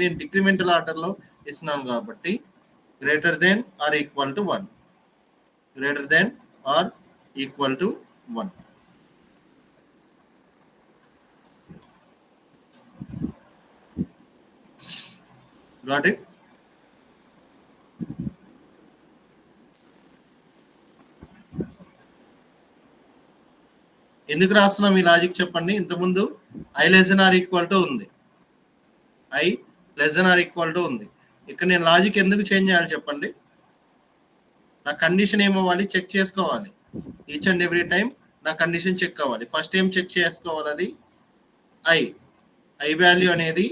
నేను డిక్రిమెంటల్ ఆర్డర్లో ఇస్తున్నాను కాబట్టి greater than or equal to 1, greater than or equal to 1. Got it? ఎందుకు రాస్తున్నాం ఈ లాజిక్ చెప్పండి. ఇంతకుముందు i less than or equal to ఉంది, i less than or equal to ఉంది. ఇక్కడ నేను లాజిక్ ఎందుకు చేంజ్ చేయాలి చెప్పండి. నా కండిషన్ ఏమవ్వాలి, చెక్ చేసుకోవాలి. ఈచ్ అండ్ ఎవ్రీ టైం నా కండిషన్ చెక్ అవ్వాలి. ఫస్ట్ ఏం చెక్ చేసుకోవాలి, అది ఐ వాల్యూ అనేది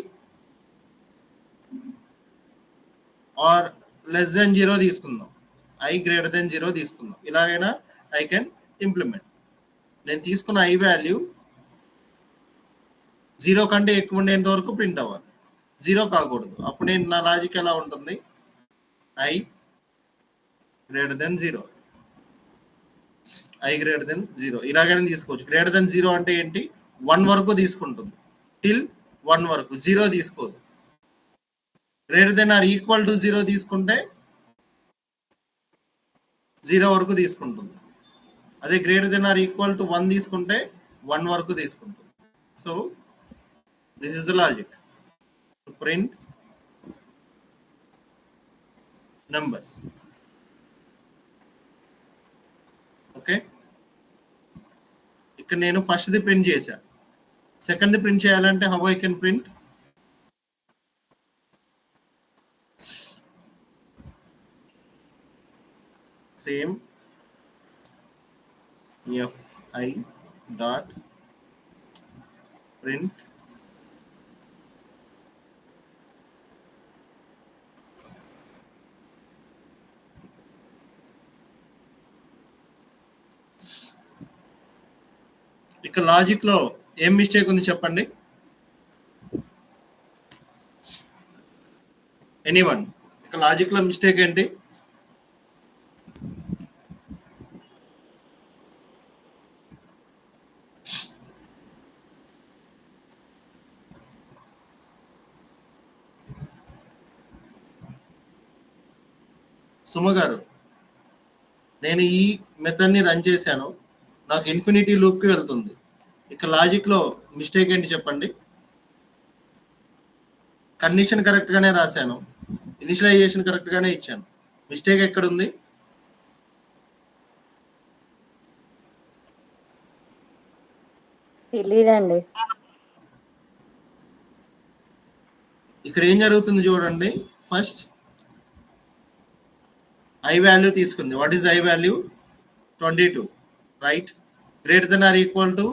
ఆర్ లెస్ దెన్ 0 తీసుకుందాం, ఐ గ్రేటర్ దెన్ 0 తీసుకుందాం. ఇలాగైనా ఐ కెన్ ఇంప్లిమెంట్. నేను తీసుకున్న ఐ వాల్యూ 0 కంటే ఎక్కువ ఉండేంత వరకు ప్రింట్ అవ్వాలి, 0 కాకూడదు. అప్పుడు నేను నా లాజిక్ ఎలా ఉంటుంది, I greater than 0, I greater than 0 ఇలాగైనా తీసుకోవచ్చు. గ్రేటర్ దెన్ 0 అంటే ఏంటి, 1 వరకు తీసుకుంటుంది, టిల్ 1 వరకు, 0 తీసుకోదు. Greater than or equal to 0 తీసుకుంటే 0 వరకు తీసుకుంటుంది. అదే greater than or equal to 1 తీసుకుంటే 1 వరకు తీసుకుంటుంది. So this is the logic to print numbers. Okay, ఇక్కడ నేను ఫస్ట్ ది ప్రింట్ చేశా. సెకండ్ ది ప్రింట్ చేయాలంటే how I can print, same fi dot print ఇక్కడ లాజిక్ లో ఏం మిస్టేక్ ఉంది చెప్పండి, ఎనీవన్? ఇక్కడ లాజిక్ లో మిస్టేక్ ఏంటి? సుమ గారు, నేను ఈ మెథడ్ని రన్ చేశాను, నాకు ఇన్ఫినిటీ లూప్కి వెళ్తుంది. ఇక లాజిక్లో మిస్టేక్ ఏంటి చెప్పండి? కండిషన్ కరెక్ట్గానే రాశాను, ఇనిషియలైజేషన్ కరెక్ట్గానే ఇచ్చాను, మిస్టేక్ ఎక్కడుంది? తెలీదండి. ఇక్కడ ఏం జరుగుతుంది చూడండి. ఫస్ట్ ఐ వాల్యూ తీసుకుంది. What is I value? 22, right? Greater than or equal to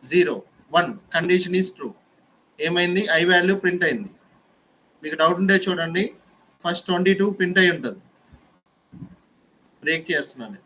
0, 1 condition is true. ఏమైంది? ఐ వాల్యూ ప్రింట్ అయింది. మీకు డౌట్ ఉంటే చూడండి, ఫస్ట్ 22 ప్రింట్ అయి ఉంటుంది. బ్రేక్ చేస్తున్నాను.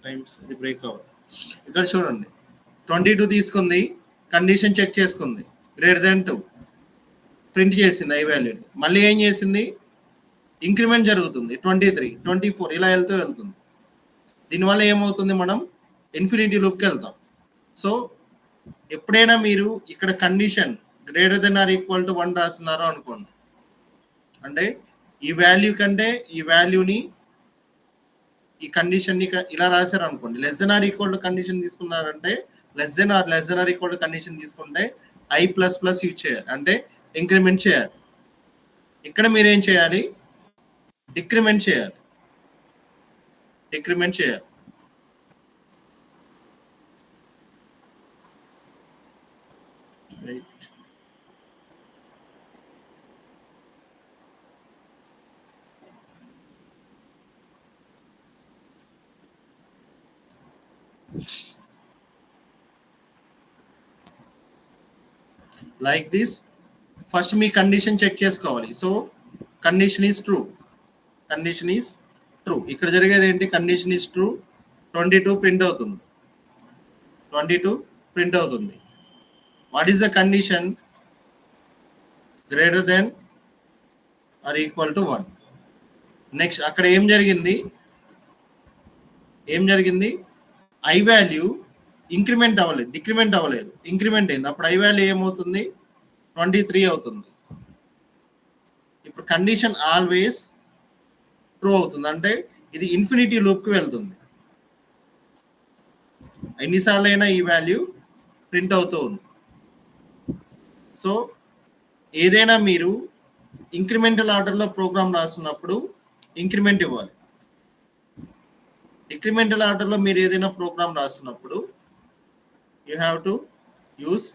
టైమ్స్ ఇది బ్రేక్ అవ్వదు. ఇక్కడ చూడండి, 22 తీసుకుంది, కండిషన్ చెక్ చేసుకుంది, గ్రేటర్ దెన్ 2 ప్రింట్ చేసింది ఐ వాల్యూని. మళ్ళీ ఏం చేసింది? ఇంక్రిమెంట్ జరుగుతుంది, 23, 24 ఇలా వెళ్తుంది. దీనివల్ల ఏమవుతుంది, మనం ఇన్ఫినిటీ లూప్కి వెళ్తాం. సో ఎప్పుడైనా మీరు ఇక్కడ condition greater than or equal to 1 రాస్తున్నారో అనుకోండి, అంటే ఈ వాల్యూ కంటే ఈ వాల్యూని, ఈ కండిషన్ ని ఇలా రాశారు అనుకోండి, less than or equal to condition తీసుకున్నారంటే, less than or equal to condition తీసుకుంటే ఐ ప్లస్ ప్లస్ యూజ్ చేయాలి, అంటే ఇంక్రిమెంట్ చేయాలి. ఇక్కడ మీరు ఏం చేయాలి? డిక్రిమెంట్ చేయాలి. రైట్. Like this. ఫస్ట్ మీ కండిషన్ చెక్ చేసుకోవాలి. సో కండిషన్ ఈజ్ ట్రూ, ఇక్కడ జరిగేది ఏంటి? కండిషన్ ఈజ్ ట్రూ, 22 ప్రింట్ అవుతుంది. What is the condition? Greater than or equal to 1. Next అక్కడ ఏం జరిగింది? ఐ వాల్యూ ఇంక్రిమెంట్ అవ్వలేదు, డిక్రిమెంట్ అవ్వలేదు, ఇంక్రిమెంట్ అయింది. అప్పుడు ఐ వాల్యూ ఏమవుతుంది? 23 అవుతుంది. ఇప్పుడు కండిషన్ ఆల్వేస్ ట్రూ అవుతుంది, అంటే ఇది ఇన్ఫినిటీ లూప్కి వెళ్తుంది. ఎన్నిసార్లు అయినా ఈ వాల్యూ ప్రింట్ అవుతూ ఉంది. సో ఏదైనా మీరు ఇంక్రిమెంటల్ ఆర్డర్లో ప్రోగ్రామ్ రాస్తున్నప్పుడు ఇంక్రిమెంట్ ఇవ్వాలి. డిక్రిమెంటల్ ఆర్డర్లో మీరు ఏదైనా ప్రోగ్రామ్ రాస్తున్నప్పుడు you have to use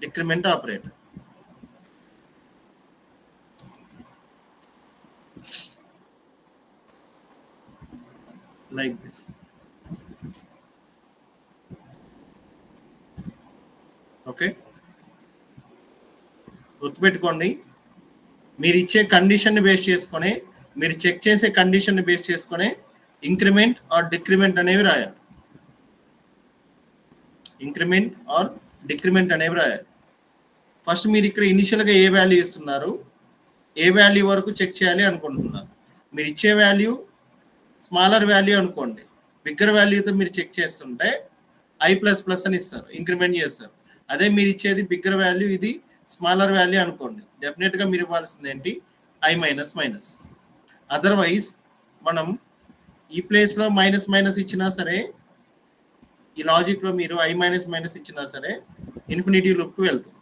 decrement operator. Like this. Okay, గుర్తుపెట్టుకోండి, మీరు ఇచ్చే కండిషన్ని బేస్ చేసుకొని, మీరు చెక్ చేసే కండిషన్ని బేస్ చేసుకొని ఇంక్రిమెంట్ ఆర్ డిక్రిమెంట్ అనేవి రాయాలి. ఇంక్రిమెంట్ ఆర్ డిక్రిమెంట్ అనేవి రాయాలి. ఫస్ట్ మీరు ఇక్కడ ఇనిషియల్గా ఏ వాల్యూ ఇస్తున్నారు, ఏ వాల్యూ వరకు చెక్ చేయాలి అనుకుంటున్నారు. మీరు ఇచ్చే వాల్యూ స్మాలర్ వాల్యూ అనుకోండి, బిగ్గర్ వాల్యూతో మీరు చెక్ చేస్తుంటే I++ అని ఇస్తారు, ఇంక్రిమెంట్ చేస్తారు. అదే మీరు ఇచ్చేది బిగ్గర్ వాల్యూ, ఇది స్మాలర్ వాల్యూ అనుకోండి, డెఫినెట్గా మీరు ఇవ్వాల్సింది ఏంటి? I-. అదర్వైజ్ మనం ఈ ప్లేస్లో మైనస్ ఇచ్చినా సరే, ఈ లాజిక్లో మీరు I-, ఇచ్చినా సరే ఇన్ఫినిటీ లూప్కి వెళ్తుంది.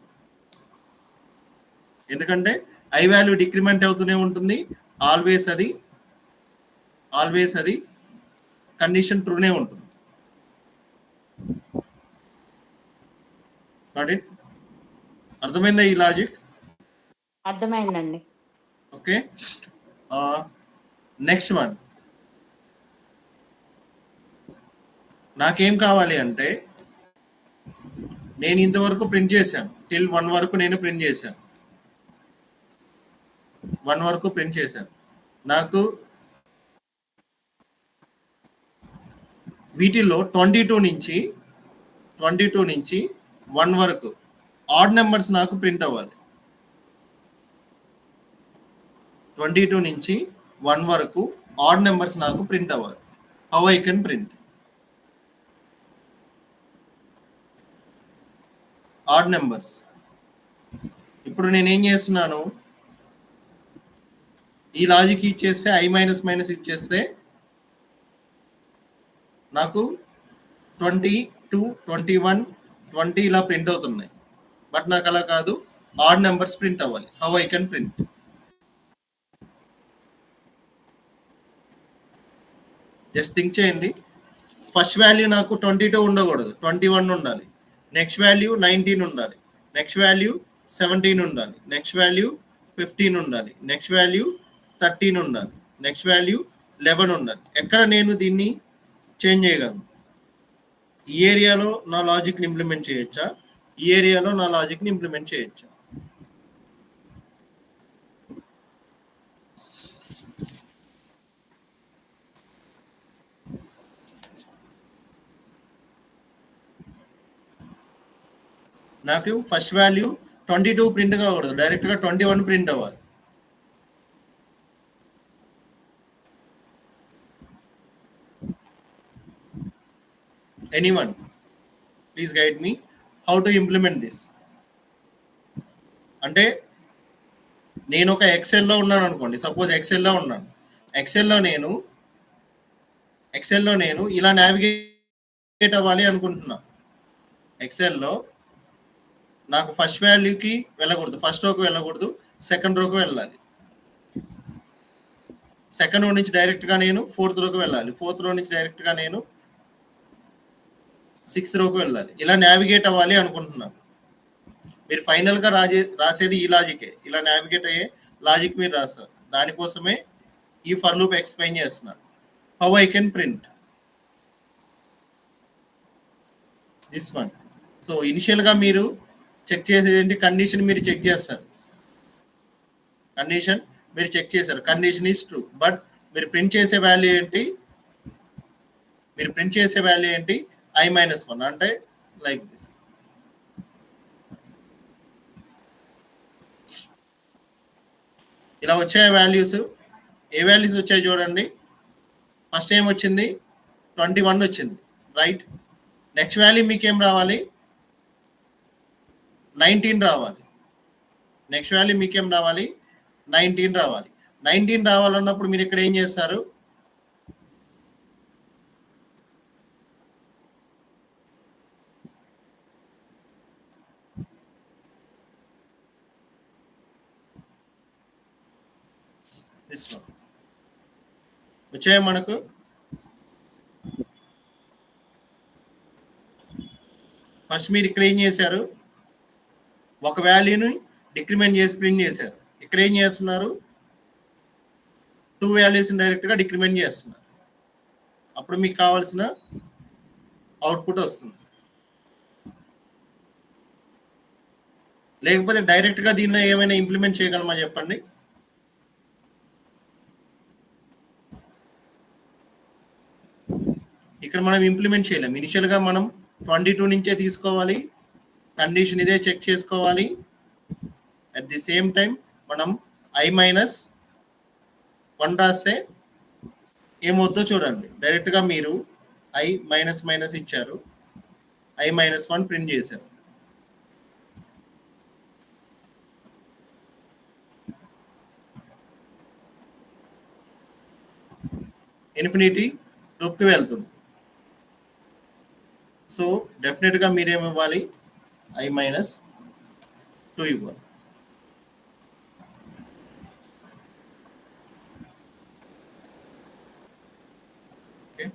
ఎందుకంటే ఐ వాల్యూ డిక్రిమెంట్ అవుతూనే ఉంటుంది, ఆల్వేస్ అది కండిషన్ ట్రూనే ఉంటుంది. Got it? అర్థమైందా ఈ లాజిక్? అర్థమైందండి. Okay, next one. నాకేం కావాలి అంటే, నేను ఇంతవరకు ప్రింట్ చేశాను, టిల్ 1 వరకు నేను ప్రింట్ చేశాను, 1 వరకు ప్రింట్ చేశాను. నాకు వీటిల్లో 22 నుంచి 1 వరకు ఆడ్ నెంబర్స్ నాకు ప్రింట్ అవ్వాలి. 22 నుంచి 1 వరకు ఆడ్ నెంబర్స్ నాకు ప్రింట్ అవ్వాలి. How I can print odd numbers? ఇప్పుడు నేనేం చేస్తున్నాను, ఈ లాజిక్ ఇచ్చేస్తే I-, ఇచ్చేస్తే నాకు 22, 21, 20 ఇలా ప్రింట్ అవుతున్నాయి. బట్ నాకు అలా కాదు, ఆడ్ నెంబర్స్ ప్రింట్ అవ్వాలి. How I can print? Just think చేయండి. ఫస్ట్ వాల్యూ నాకు 22 ఉండకూడదు, 21 ఉండాలి. నెక్స్ట్ వాల్యూ 19 ఉండాలి. నెక్స్ట్ వాల్యూ 17 ఉండాలి. నెక్స్ట్ వాల్యూ 15 ఉండాలి. నెక్స్ట్ వాల్యూ 13 ఉండాలి. నెక్స్ట్ వాల్యూ 11 ఉండాలి. ఎక్కడ నేను దీన్ని చేంజ్ చేయగలను? ఈ ఏరియాలో నా లాజిక్ని ఇంప్లిమెంట్ చేయొచ్చా? ఈ ఏరియాలో నా లాజిక్ని ఇంప్లిమెంట్ చేయొచ్చా? నాకు ఫస్ట్ వాల్యూ 22 ప్రింట్ కాకూడదు, డైరెక్ట్గా 21 ప్రింట్ అవ్వాలి. Anyone please guide me how to implement this. అంటే నేను ఒక ఎక్సెల్లో ఉన్నాను అనుకోండి, సపోజ్ ఎక్సెల్లో ఉన్నాను. ఎక్సెల్లో నేను ఇలా నావిగేట్ అవ్వాలి అనుకుంటున్నా. ఎక్సెల్లో నాకు ఫస్ట్ వాల్యూకి వెళ్ళకూడదు, ఫస్ట్ రోకి వెళ్ళకూడదు, సెకండ్ రోకి వెళ్ళాలి. సెకండ్ రో నుంచి డైరెక్ట్గా నేను 4th రోకి వెళ్ళాలి. 4th రో నుంచి డైరెక్ట్గా నేను 6th రోకి వెళ్ళాలి. ఇలా నావిగేట్ అవ్వాలి అనుకుంటున్నాను. మీరు ఫైనల్గా రాసేది ఈ లాజికే, ఇలా నావిగేట్ అయ్యే లాజిక్ మీరు రాస్తారు. దానికోసమే ఈ ఫర్ లూప్ ఎక్స్ప్లెయిన్ చేస్తున్నాను. How I can print this one. So ఇనిషియల్గా మీరు చెక్ చేసేది ఏంటి? కండిషన్ మీరు చెక్ చేస్తారు. కండిషన్ మీరు చెక్ చేశారు, కండిషన్ ఈజ్ ట్రూ. బట్ మీరు ప్రింట్ చేసే వాల్యూ ఏంటి? I-, అంటే లైక్ దిస్. ఇలా వచ్చాయి వాల్యూస్. ఏ వాల్యూస్ వచ్చాయి చూడండి. ఫస్ట్ ఏం వచ్చింది? 21 వచ్చింది, రైట్. నెక్స్ట్ వాల్యూ మీకేం రావాలి? 19 రావాలి. నెక్స్ట్ వాల్యూ మీకేం రావాలి? 19 రావాలి. 19 రావాలన్నప్పుడు మీరు ఇక్కడ ఏం చేస్తారు? వచ్చాయా మనకు? ఫస్ట్ మీరు ఇక్కడ ఏం చేశారు? ఒక వాల్యూని డిక్రిమెంట్ చేసి ప్రింట్ చేశారు. ఇక్కడ ఏం చేస్తున్నారు? 2 వాల్యూస్ డైరెక్ట్గా డిక్రిమెంట్ చేస్తున్నారు. అప్పుడు మీకు కావాల్సిన అవుట్పుట్ వస్తుంది. లేకపోతే డైరెక్ట్గా దీనిలో ఏమైనా ఇంప్లిమెంట్ చేయగలమా చెప్పండి? ఇక్కడ మనం ఇంప్లిమెంట్ చేయలేం. ఇనిషియల్గా మనం 22 నుంచే తీసుకోవాలి, కండిషన్ ఇదే చెక్ చేసుకోవాలి. అట్ ది సేమ్ టైం మనం I-1 రాస్తే ఏమవుతుందో చూడండి. డైరెక్ట్గా మీరు I- ఇచ్చారు, I-1 ప్రింట్ చేశారు. ఇన్ఫినిటీ లూప్కి వెళ్తుంది. సో డెఫినెట్గా మీరేమి ఇవ్వాలి? I-2 ఇవ్వాలి. ఓకే,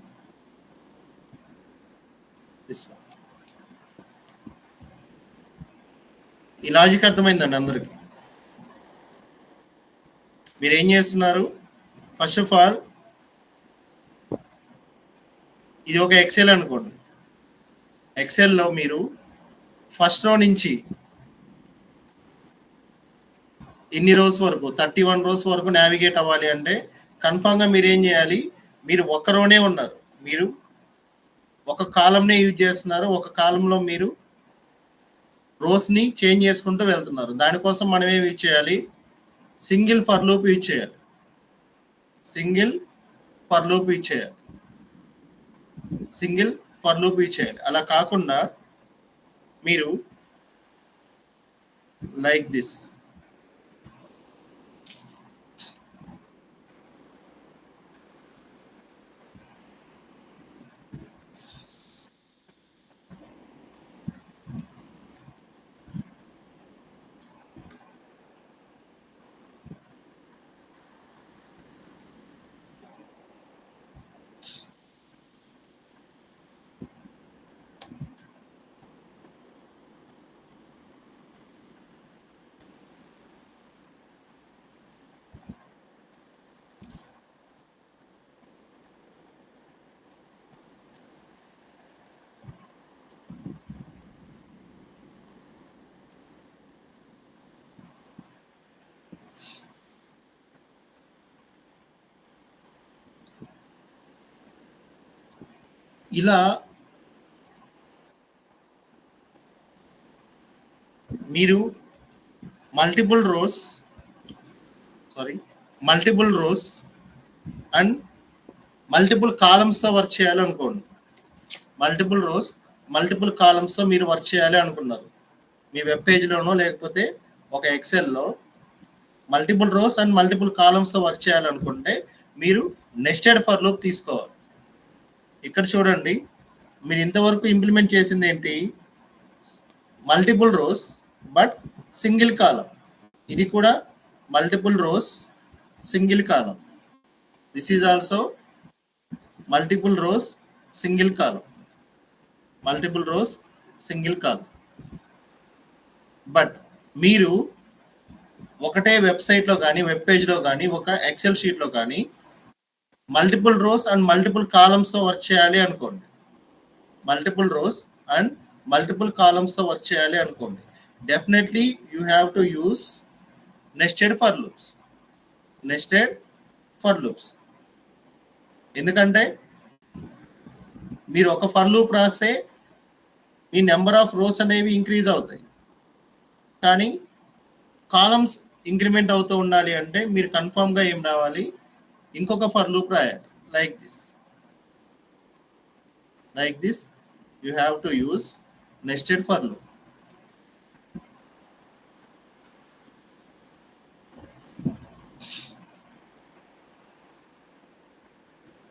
ఈ లాజిక్ అర్థమైందండి అందరికి? మీరు ఏం చేస్తున్నారు? ఫస్ట్ ఆఫ్ ఆల్ ఇది ఒక ఎక్సెల్ అనుకోండి. ఎక్సెల్లో మీరు ఫస్ట్ రో నుంచి ఇన్ని రోస్ వరకు 31 రోస్ వరకు నావిగేట్ అవ్వాలి అంటే కన్ఫామ్గా మీరు ఏం చేయాలి? మీరు ఒక రోనే ఉన్నారు, మీరు ఒక కాలంనే యూజ్ చేస్తున్నారు. ఒక కాలంలో మీరు రోస్ని చేంజ్ చేసుకుంటూ వెళ్తున్నారు. దానికోసం మనం ఏం యూజ్ చేయాలి? సింగిల్ ఫర్ లూప్ యూజ్ చేయాలి. సింగిల్ ఫర్ లూప్ యూజ్ చేయాలి. సింగిల్ ఫర్ లూప్ యూజ్ చేయాలి. అలా కాకుండా మీరు లైక్ దిస్ ఇలా మీరు మల్టిపుల్ రోస్ అండ్ మల్టిపుల్ కాలమ్స్తో వర్క్ చేయాలనుకోండి. మల్టిపుల్ రోస్ మల్టిపుల్ కాలమ్స్తో మీరు వర్క్ చేయాలి అనుకున్నారు. మీ వెబ్ పేజ్లోనో లేకపోతే ఒక ఎక్సెల్లో మల్టిపుల్ రోస్ అండ్ మల్టిపుల్ కాలమ్స్తో వర్క్ చేయాలనుకుంటే మీరు నెస్టెడ్ ఫర్ లూప్ తీసుకోవాలి. ఇక్కడ చూడండి, మీరు ఇంతవరకు ఇంప్లిమెంట్ చేసింది ఏంటి? Multiple rows but single column. ఇది కూడా multiple rows single column. This is also multiple rows single column. Multiple rows single column. But మీరు ఒకటే వెబ్సైట్లో కానీ వెబ్ పేజ్లో కానీ ఒక ఎక్సెల్ షీట్లో కానీ మల్టిపుల్ రోస్ అండ్ మల్టిపుల్ కాలమ్స్తో వర్క్ చేయాలి అనుకోండి. మల్టిపుల్ రోస్ అండ్ మల్టిపుల్ కాలమ్స్తో వర్క్ చేయాలి అనుకోండి. Definitely you have to use nested for loops. Nested for loops ఎందుకంటే మీరు ఒక ఫర్ లూప్ రాస్తే మీ నెంబర్ ఆఫ్ రోస్ అనేవి ఇంక్రీజ్ అవుతాయి, కానీ కాలమ్స్ ఇంక్రిమెంట్ అవుతూ ఉండాలి అంటే మీరు కన్ఫర్మ్గా ఏం రావాలి, ఇంకొక ఫర్ లూప్ రాయాలి. Like this you have to use nested for loop.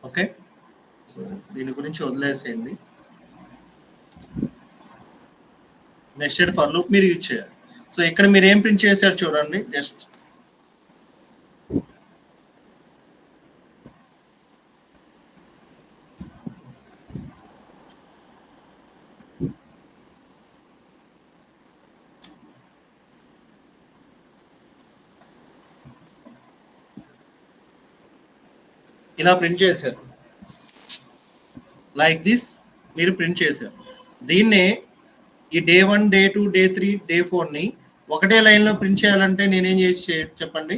Okay, so దీని గురించి వదిలేసేయండి. నెస్టెడ్ ఫర్ లూప్ మీరు యూజ్ చేయాలి. సో ఇక్కడ మీరు ఏం ప్రింట్ చేశారు చూడండి. జస్ట్ ఇలా ప్రింట్ చేశారు. లైక్ దిస్ మీరు ప్రింట్ చేశారు. దీన్నే ఈ డే 1, డే 2, డే 3, డే 4ని ఒకటే లైన్లో ప్రింట్ చేయాలంటే నేనేం చేసి చెప్పండి.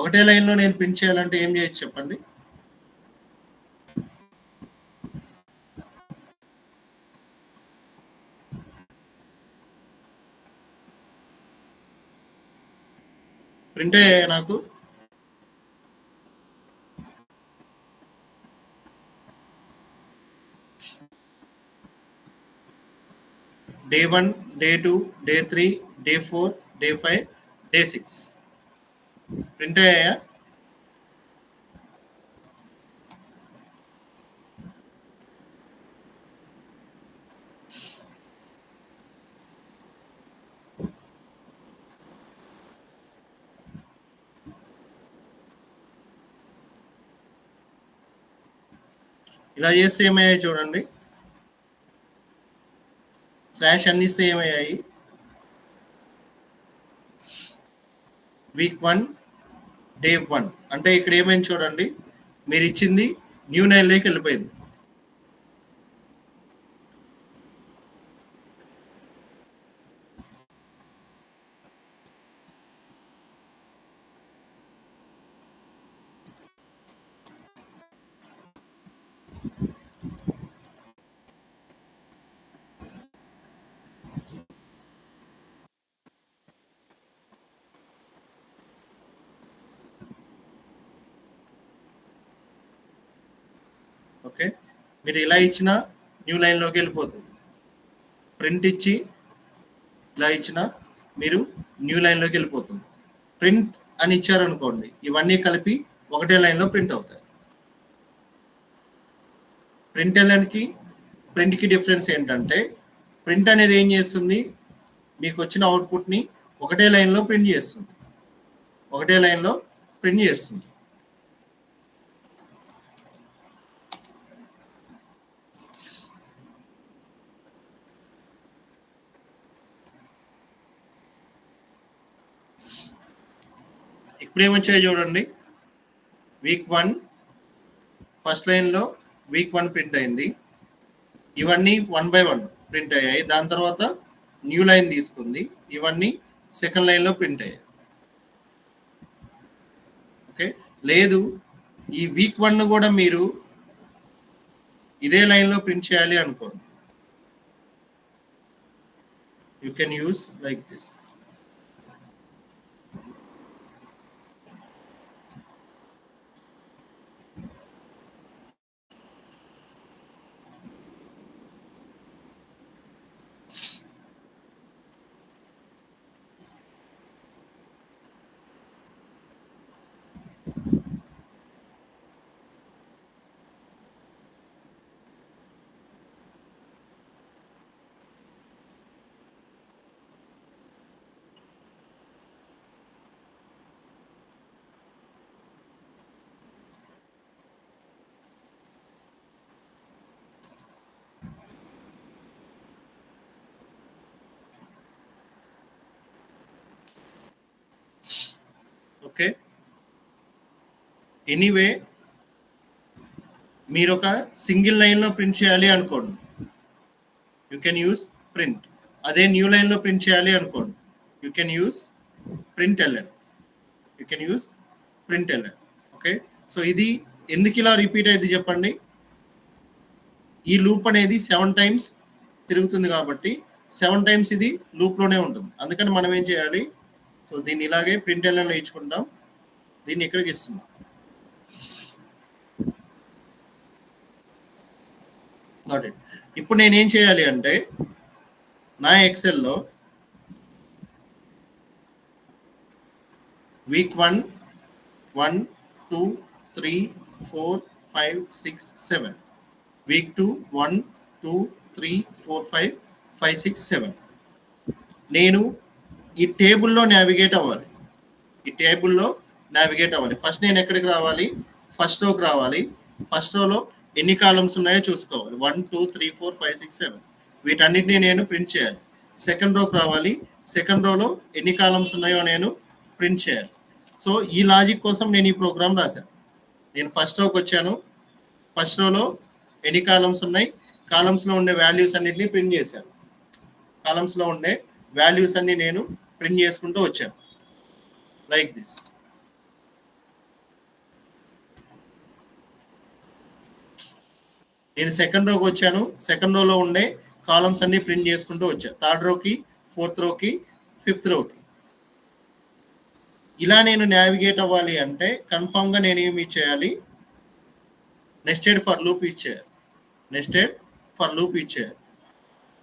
ఒకటే లైన్లో నేను ప్రింట్ చేయాలంటే ఏం చేయొచ్చు చెప్పండి. ప్రింట్ అయ్యాయా నాకు? Day 1, day 2, day 3, day 4, day 5, day 6 print అయ్యాయా? ఇలా చేస్తే ఏమయ్యాయి చూడండి. స్లాష్ అన్ని సేమ్ అయ్యాయి. వీక్ 1, డే 1 అంటే ఇక్కడ ఏమైంది చూడండి, మీరు ఇచ్చింది న్యూ లైన్లోకి వెళ్ళిపోయింది. ఓకే, మీరు ఇలా ఇచ్చిన న్యూ లైన్లోకి వెళ్ళిపోతుంది. ప్రింట్ ఇచ్చి ఇలా ఇచ్చిన మీరు న్యూ లైన్లోకి వెళ్ళిపోతుంది. ప్రింట్ అని ఇచ్చారనుకోండి, ఇవన్నీ కలిపి ఒకటే లైన్లో ప్రింట్ అవుతాయి. ప్రింట్ ఎల్ఎన్కి ప్రింట్కి డిఫరెన్స్ ఏంటంటే, ప్రింట్ అనేది ఏం చేస్తుంది, మీకు వచ్చిన అవుట్పుట్ని ఒకటే లైన్లో ప్రింట్ చేస్తుంది. ఇప్పుడేమొచ్చాయి చూడండి. వీక్ 1 ఫస్ట్ లైన్లో వీక్ 1 ప్రింట్ అయింది. ఇవన్నీ 1 by 1 ప్రింట్ అయ్యాయి. దాని తర్వాత న్యూ లైన్ తీసుకుంది, ఇవన్నీ సెకండ్ లైన్లో ప్రింట్ అయ్యాయి. ఓకే, లేదు ఈ వీక్ 1 కూడా మీరు ఇదే లైన్లో ప్రింట్ చేయాలి అనుకోండి, you can use like this. Okay, anyway మీరు ఒక సింగిల్ లైన్లో ప్రింట్ చేయాలి అనుకోండి, యూ కెన్ యూస్ ప్రింట్. అదే న్యూ లైన్లో ప్రింట్ చేయాలి అనుకోండి, you can use print LN. Okay, so ఇది ఎందుకు ఇలా రిపీట్ అయింది చెప్పండి. ఈ లూప్ అనేది 7 times తిరుగుతుంది కాబట్టి 7 టైమ్స్ ఇది లూప్లోనే ఉంటుంది. అందుకని మనం ఏం చేయాలి, సో దీన్ని ఇలాగే ప్రింట్ ఎల్ఎన్లో ఇచ్చుకుంటాం, దీన్ని ఇక్కడికి ఇస్తున్నాం. Not it. ఇప్పుడు నేను ఏం చేయాలి అంటే నా ఎక్సెల్లో వీక్ 1 1 2 3 4 5 6 7, వీక్ 2 1 2 3 4 5 5 6 7. నేను ఈ టేబుల్లో నావిగేట్ అవ్వాలి, ఫస్ట్ నేను ఎక్కడికి రావాలి, ఫస్ట్ రోకి రావాలి. ఫస్ట్ రోలో ఎన్ని కాలమ్స్ ఉన్నాయో చూసుకోవాలి, 1 2 3 4 5 6 7. వీటన్నిటిని నేను ప్రింట్ చేయాలి. సెకండ్ రోకి రావాలి, సెకండ్ రోలో ఎన్ని కాలమ్స్ ఉన్నాయో నేను ప్రింట్ చేయాలి. సో ఈ లాజిక్ కోసం నేను ఈ ప్రోగ్రామ్ రాశాను. నేను ఫస్ట్ రోకి వచ్చాను, ఫస్ట్ రోలో ఎన్ని కాలమ్స్ ఉన్నాయి, కాలమ్స్లో ఉండే వాల్యూస్ అన్నిటిని ప్రింట్ చేశాను. కాలమ్స్లో ఉండే వాల్యూస్ అన్ని నేను ప్రింట్ చేసుకుంటూ వచ్చాను లైక్ దిస్. నేను సెకండ్ రోకి వచ్చాను, సెకండ్ రోలో ఉండే కాలమ్స్ అన్ని ప్రింట్ చేసుకుంటూ వచ్చాను, థర్డ్ రోకి, ఫోర్త్ రోకి, ఫిఫ్త్ రోకి. ఇలా నేను నావిగేట్ అవ్వాలి అంటే కన్ఫామ్గా నేను ఏమి చేయాలి, నెస్టెడ్ ఫర్ లూప్ ఇచ్చేయాలి.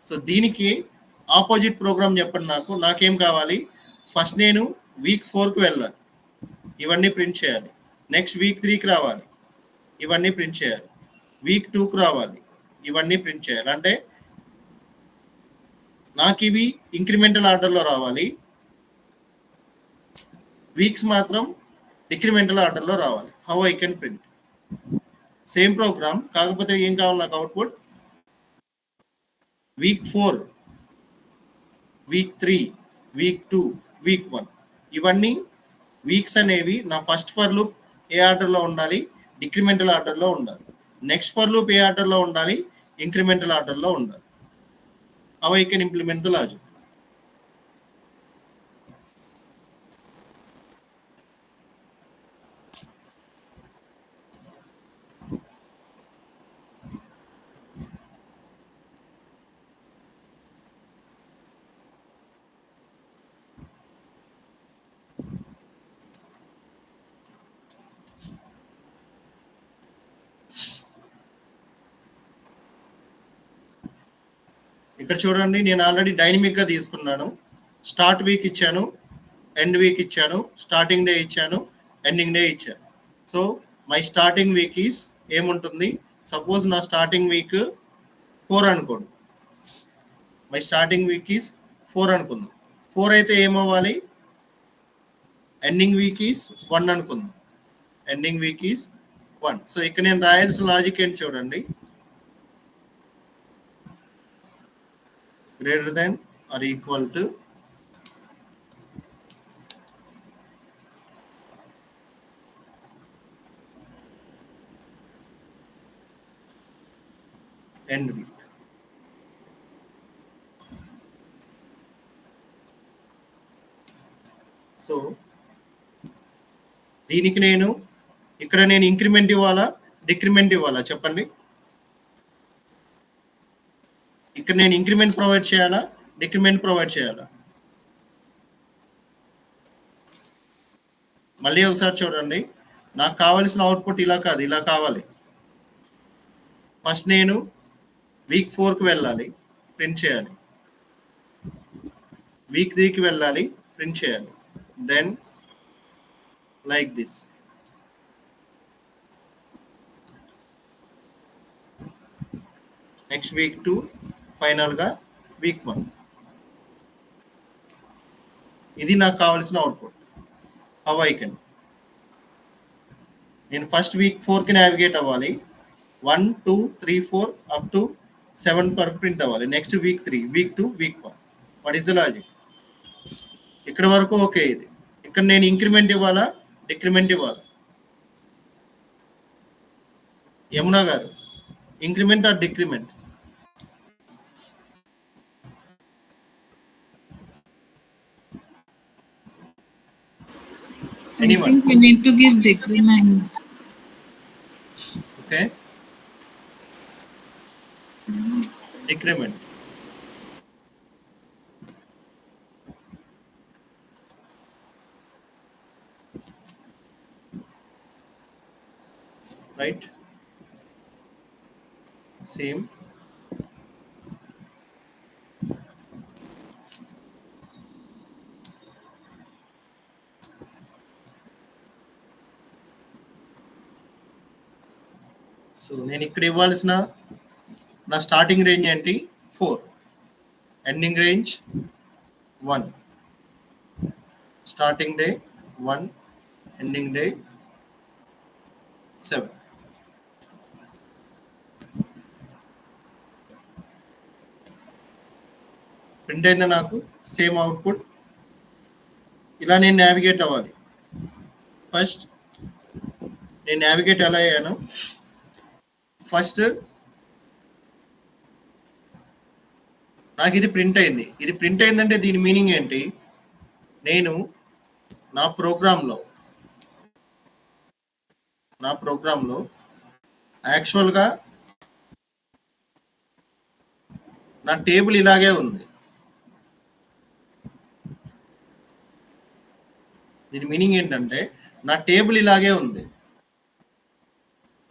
సో దీనికి ఆపోజిట్ ప్రోగ్రామ్ చెప్పండి. నాకేం కావాలి, ఫస్ట్ నేను వీక్ 4కి వెళ్ళాలి, ఇవన్నీ ప్రింట్ చేయాలి. నెక్స్ట్ వీక్ 3కి రావాలి, ఇవన్నీ ప్రింట్ చేయాలి. వీక్ 2కి రావాలి, ఇవన్నీ ప్రింట్ చేయాలి. అంటే నాకు ఇవి ఇంక్రిమెంటల్ ఆర్డర్లో రావాలి, వీక్స్ మాత్రం డిక్రిమెంటల్ ఆర్డర్లో రావాలి. How I can print same programme, కాకపోతే ఏం కావాలి నాకు output, week 4, week 3, week 2, week 1. ఇవన్నీ వీక్స్ అనేవి నా ఫస్ట్ ఫర్ లూప్ ఏ ఆర్డర్లో ఉండాలి, డిక్రిమెంటల్ ఆర్డర్లో ఉండాలి. నెక్స్ట్ ఫర్ లూప్ ఏ ఆర్డర్లో ఉండాలి, ఇంక్రిమెంటల్ ఆర్డర్లో ఉండాలి. How I can implement the logic. ఇక్కడ చూడండి, నేను ఆల్రెడీ డైనమిక్గా తీసుకున్నాను. స్టార్ట్ వీక్ ఇచ్చాను, ఎండ్ వీక్ ఇచ్చాను, స్టార్టింగ్ డే ఇచ్చాను, ఎండింగ్ డే ఇచ్చాను. So my starting week is ఏముంటుంది, సపోజ్ నా స్టార్టింగ్ వీక్ 4 అనుకోండి, మై స్టార్టింగ్ వీక్ ఈస్ 4 అనుకుందాం. 4 అయితే ఏమవ్వాలి, ఎండింగ్ వీక్ ఈస్ 1 అనుకుందాం, ఎండింగ్ వీక్ ఈస్ 1. సో ఇక్కడ నేను రాయాల్సిన లాజిక్ ఏంటి చూడండి, greater than or equal to end week. So దీనికి నేను ఇక్కడ నేను ఇంక్రిమెంట్ ఇవ్వాలా, డిక్రిమెంట్ ఇవ్వాలా చెప్పండి. ఇక్కడ నేను ఇంక్రిమెంట్ ప్రొవైడ్ చేయాలా, డిక్రిమెంట్ ప్రొవైడ్ చేయాలా? మళ్ళీ ఒకసారి చూడండి, నాకు కావాల్సిన అవుట్పుట్ ఇలా కాదు, ఇలా కావాలి. ఫస్ట్ నేను వీక్ 4కి వెళ్ళాలి, ప్రింట్ చేయాలి. వీక్ 3కి వెళ్ళాలి, ప్రింట్ చేయాలి. Then like this. Next week 2, ఫైనల్గా వీక్ 1. ఇది నాకు కావాల్సిన అవుట్పుట్. హౌ ఐ కెన్, నేను ఫస్ట్ వీక్ 4కి నావిగేట్ అవ్వాలి, 1 2 3 4 అప్ టు 7 వరకు ప్రింట్ అవ్వాలి. Next week 3, week 2, week 1. What is the logic? ఇక్కడ వరకు ఓకే. ఇది ఇక్కడ నేను ఇంక్రిమెంట్ ఇవ్వాలా, డిక్రిమెంట్ ఇవ్వాలా? యమునా గారు, increment or decrement? Anyone? I think we need to give decrement. Okay. Decrement. right? Same. So నేను ఇక్కడ ఇవ్వాల్సిన నా స్టార్టింగ్ రేంజ్ ఏంటి 4, ending range 1, starting day 1, ending day 7. Print అయిందా నాకు సేమ్ అవుట్పుట్? ఇలా నేను నావిగేట్ అవ్వాలి. ఫస్ట్ నేను నావిగేట్ ఎలా అయ్యాను, ఫస్ట్ నాకు ఇది ప్రింట్ అయింది. ఇది ప్రింట్ అయిందంటే దీని మీనింగ్ ఏంటి, నేను నా ప్రోగ్రాంలో యాక్చువల్గా నా టేబుల్ ఇలాగే ఉంది. దీని మీనింగ్ ఏంటంటే నా టేబుల్ ఇలాగే ఉంది.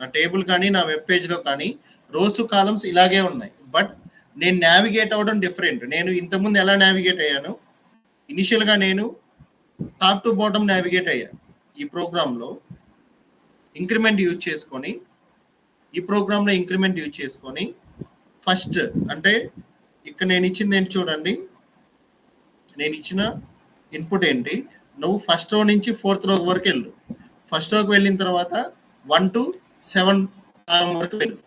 నా టేబుల్ కానీ నా వెబ్ పేజ్లో కానీ రోస్ కాలమ్స్ ఇలాగే ఉన్నాయి. బట్ నేను నావిగేట్ అవ్వడం డిఫరెంట్. నేను ఇంతకుముందు ఎలా నావిగేట్ అయ్యాను, ఇనిషియల్గా నేను టాప్ టు బాటమ్ నావిగేట్ అయ్యాను. ఈ ప్రోగ్రాంలో ఇంక్రిమెంట్ యూజ్ చేసుకొని ఫస్ట్ అంటే ఇక్కడ నేను ఇచ్చింది ఏంటి చూడండి, నేను ఇచ్చిన ఇన్పుట్ ఏంటి, నువ్వు ఫస్ట్ రో నుంచి 4th రో వరకు వెళ్ళు. ఫస్ట్ రోకి వెళ్ళిన తర్వాత 1 to 7 వరకు వెళ్ళు.